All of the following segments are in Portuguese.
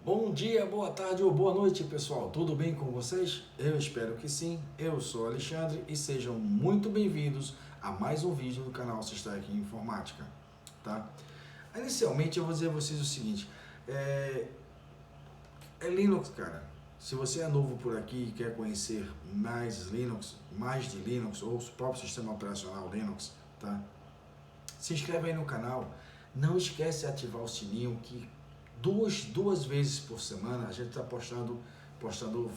Bom dia, boa tarde ou boa noite, pessoal. Tudo bem com vocês? Eu espero que sim. Eu sou Alexandre e sejam muito bem-vindos a mais um vídeo do canal Sistec Informática, tá? Inicialmente eu vou dizer a vocês o seguinte, é Linux, cara. Se você é novo por aqui e quer conhecer mais de Linux ou o próprio sistema operacional Linux, tá? Se inscreve aí no canal. Não esquece de ativar o sininho que duas vezes por semana a gente está postando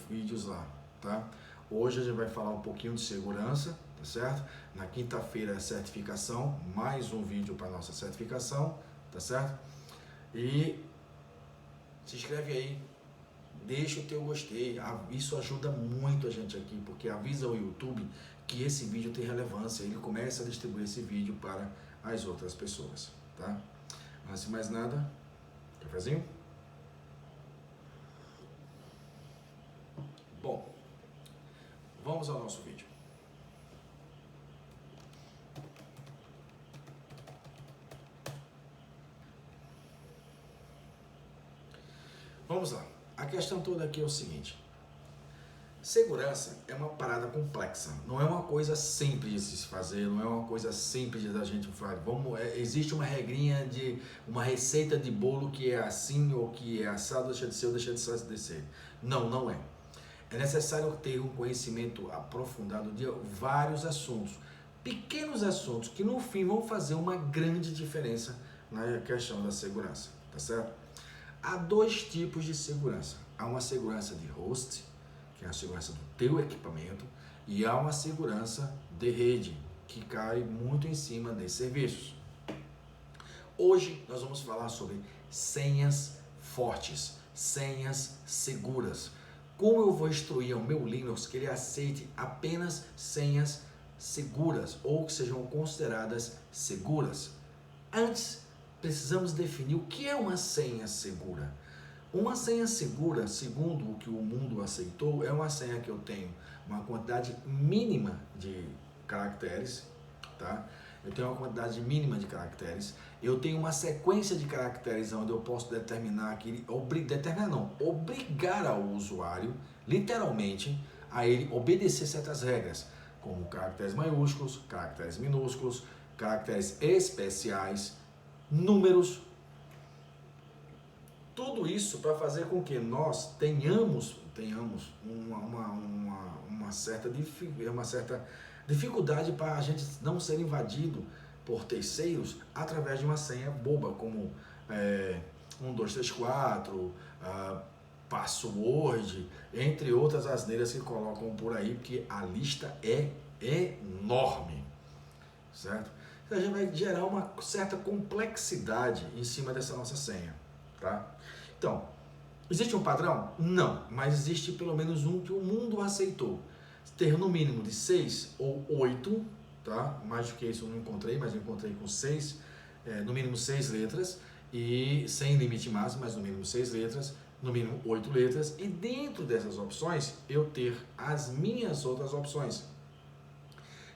vídeos lá, tá? Hoje a gente vai falar um pouquinho de segurança, tá certo? Na quinta-feira é certificação, mais um vídeo para nossa certificação, tá certo? E se inscreve aí, deixa o teu gostei, isso ajuda muito a gente aqui, porque avisa o YouTube que esse vídeo tem relevância, ele começa a distribuir esse vídeo para as outras pessoas, tá? Antes de mais nada, cafezinho? Bom, vamos ao nosso vídeo. Vamos lá. A questão toda aqui é o seguinte. Segurança é uma parada complexa, não é uma coisa simples de se fazer, não é uma coisa simples da gente falar, existe uma regrinha uma receita de bolo que é assim ou que é assado, deixa de ser ou deixa de ser. Não, não é. É necessário ter um conhecimento aprofundado de vários assuntos, pequenos assuntos que no fim vão fazer uma grande diferença na questão da segurança, tá certo? Há dois tipos de segurança. Há uma segurança de host, que é a segurança do teu equipamento, e há uma segurança de rede, que cai muito em cima desses serviços. Hoje nós vamos falar sobre senhas fortes, senhas seguras. Como eu vou instruir ao meu Linux que ele aceite apenas senhas seguras ou que sejam consideradas seguras. Antes, precisamos definir o que é uma senha segura. Uma senha segura, segundo o que o mundo aceitou, é uma senha que eu tenho uma quantidade mínima de caracteres, tá? Eu tenho uma quantidade mínima de caracteres, eu tenho uma sequência de caracteres onde eu posso determinar obrigar ao usuário, literalmente, a ele obedecer certas regras, como caracteres maiúsculos, caracteres minúsculos, caracteres especiais, números. Tudo isso para fazer com que nós tenhamos uma certa dificuldade para a gente não ser invadido por terceiros através de uma senha boba, como 1, 2, 3, 4, password, entre outras asneiras que colocam por aí, porque a lista é enorme, certo? Então a gente vai gerar uma certa complexidade em cima dessa nossa senha, tá? Então, existe um padrão? Não, mas existe pelo menos um que o mundo aceitou. Ter no mínimo de 6 ou 8, tá? Mais do que isso eu não encontrei, mas eu encontrei com 6, no mínimo 6 letras, e sem limite máximo, mas no mínimo 6 letras, no mínimo 8 letras, e dentro dessas opções eu ter as minhas outras opções,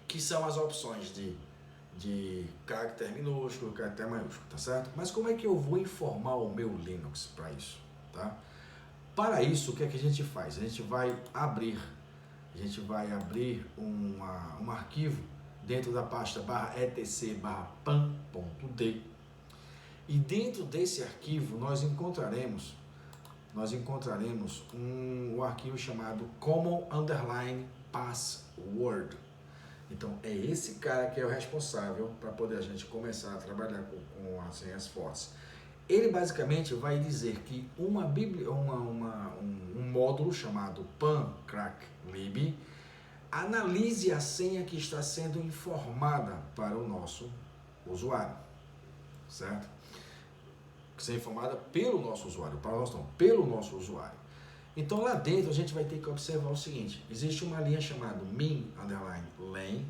que são as opções de caractere minúsculo, caractere maiúsculo, tá certo? Mas como é que eu vou informar o meu Linux para isso, tá? Para isso, o que é que a gente faz? A gente vai abrir um arquivo dentro da pasta /etc/pan.d, e dentro desse arquivo nós encontraremos um arquivo chamado common_password. Então é esse cara que é o responsável para poder a gente começar a trabalhar com as senhas fortes. Ele basicamente vai dizer que um módulo chamado pancracklib analise a senha que está sendo informada para o nosso usuário, certo? Ser informada pelo nosso usuário, pelo nosso usuário. Então lá dentro a gente vai ter que observar o seguinte: existe uma linha chamada min_len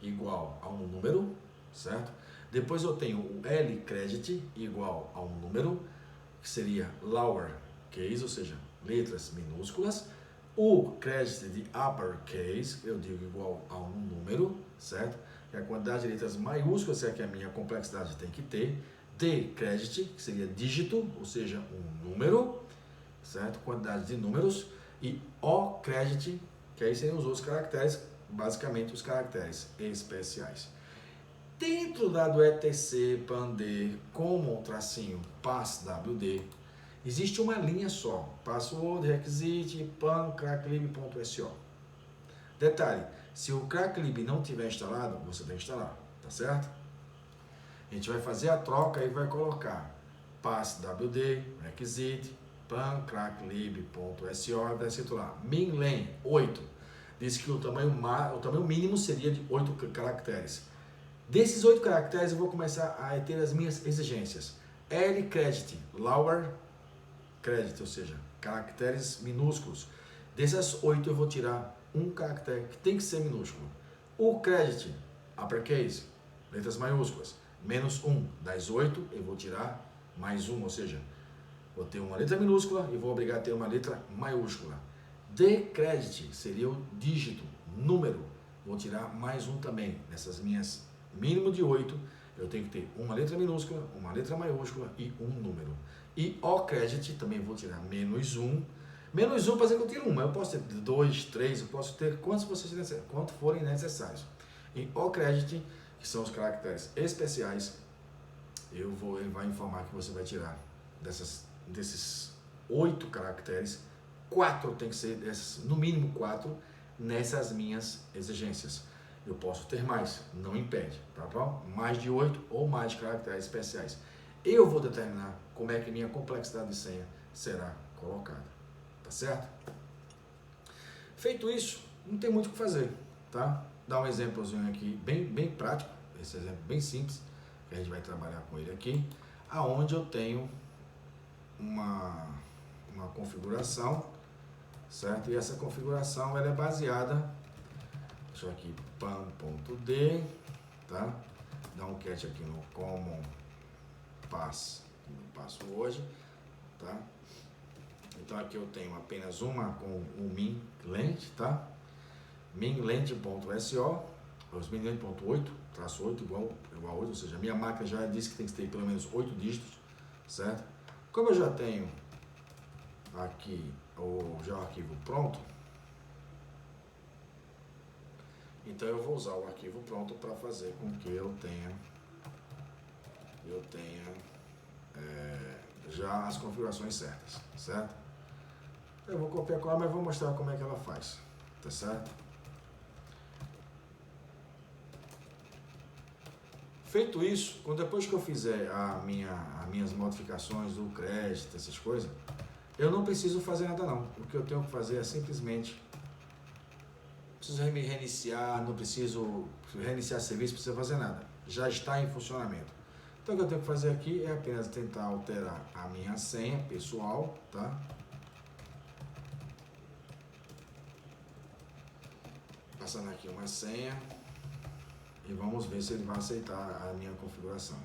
igual a um número, certo? Depois eu tenho o lcredit igual a um número, que seria lowercase, ou seja, letras minúsculas. O credit de uppercase eu digo igual a um número, certo? Que é a quantidade de letras maiúsculas é que a minha complexidade tem que ter. Dcredit, que seria dígito, ou seja, um número. certo? Quantidade de números, e OCredit, que aí seriam os outros caracteres, basicamente os caracteres especiais. Dentro da do etc, PAND, como tracinho passwd, existe uma linha só, password, requisite, pan, cracklib.so. Detalhe, se o cracklib não tiver instalado, você tem que instalar, tá certo? A gente vai fazer a troca e vai colocar passwd, requisite, pan, cracklib.so, vai escrito lá, minlen 8. Diz que o tamanho mínimo seria de 8 caracteres. Desses 8 caracteres eu vou começar a ter as minhas exigências. LCredit, lower credit, ou seja, caracteres minúsculos. Dessas 8 eu vou tirar um caractere que tem que ser minúsculo. O credit, uppercase, letras maiúsculas, menos 1. Das 8 eu vou tirar mais 1, ou seja, vou ter uma letra minúscula e vou obrigar a ter uma letra maiúscula. Decredit seria o dígito, número, vou tirar mais 1 também. Nessas minhas mínimo de 8, eu tenho que ter uma letra minúscula, uma letra maiúscula e um número. E OCredit também vou tirar menos 1. Menos 1 para dizer que eu tiro 1, eu posso ter 2, 3, eu posso ter quantos forem necessários. Em OCredit, que são os caracteres especiais, ele vai informar que você vai tirar desses 8 caracteres, 4 tem que ser, no mínimo 4, nessas minhas exigências. Eu posso ter mais, não impede, tá bom? Mais de 8 ou mais caracteres especiais. Eu vou determinar como é que minha complexidade de senha será colocada, tá certo? Feito isso, não tem muito o que fazer, tá? Dá um exemplozinho aqui, bem prático, esse exemplo bem simples, que a gente vai trabalhar com ele aqui, aonde eu tenho uma configuração, certo? E essa configuração ela é baseada, deixa eu aqui, pan.d, tá? Dá um catch aqui no common pass, no password, tá? Então aqui eu tenho apenas uma com o minlength, tá? minlength.so, os minlength.8, traço 8 igual a 8, ou seja, a minha máquina já disse que tem que ter pelo menos 8 dígitos, certo? Como eu já tenho aqui o arquivo pronto, então eu vou usar o arquivo pronto para fazer com que eu tenha já as configurações certas, certo? Eu vou copiar colar, mas vou mostrar como é que ela faz, tá certo? Feito isso, depois que eu fizer as minhas modificações do crédito, essas coisas, eu não preciso fazer nada não. O que eu tenho que fazer é simplesmente, preciso reiniciar, não preciso reiniciar serviço, não precisa fazer nada. Já está em funcionamento. Então o que eu tenho que fazer aqui é apenas tentar alterar a minha senha pessoal, tá? Passando aqui uma senha e vamos ver se ele vai aceitar a minha configuração.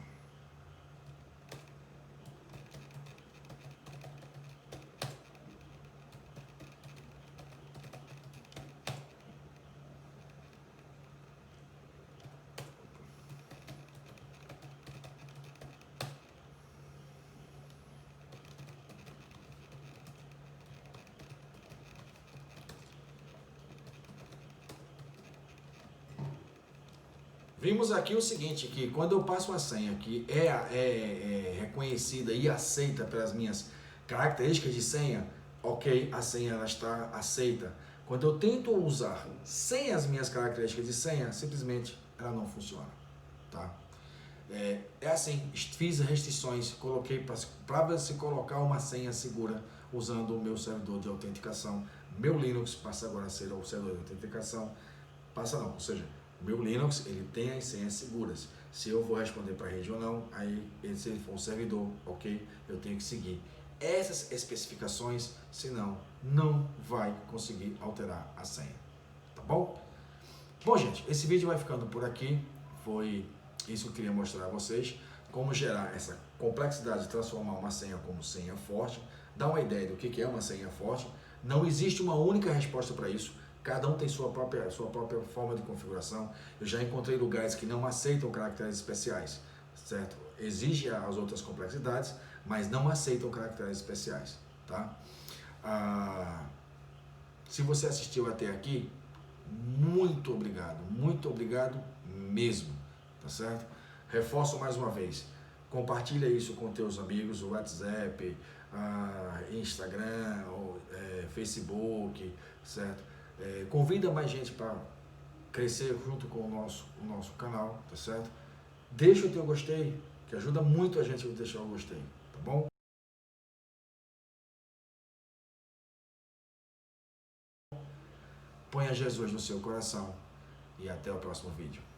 Vimos aqui o seguinte, que quando eu passo uma senha que é reconhecida e aceita pelas minhas características de senha, ok, a senha ela está aceita. Quando eu tento usar sem as minhas características de senha, simplesmente ela não funciona, tá? É assim, fiz restrições, coloquei para se colocar uma senha segura usando o meu servidor de autenticação. Meu Linux passa agora a ser o servidor de autenticação, ou seja, o meu Linux ele tem as senhas seguras. Se eu vou responder para a rede ou não, aí se ele for um servidor, ok, eu tenho que seguir essas especificações, senão não vai conseguir alterar a senha, tá bom? Bom, gente, esse vídeo vai ficando por aqui. Foi isso que eu queria mostrar a vocês, como gerar essa complexidade de transformar uma senha como senha forte, dar uma ideia do que é uma senha forte. Não existe uma única resposta para isso, cada um tem sua própria forma de configuração. Eu já encontrei lugares que não aceitam caracteres especiais, certo? Exige as outras complexidades, mas não aceitam caracteres especiais, tá? Se você assistiu até aqui, muito obrigado mesmo, tá certo? Reforço mais uma vez, compartilha isso com teus amigos, o WhatsApp, Instagram, Facebook, certo? Convida mais gente para crescer junto com o nosso canal, tá certo? Deixa o teu gostei, que ajuda muito a gente a deixar o gostei, tá bom? Ponha Jesus no seu coração e até o próximo vídeo.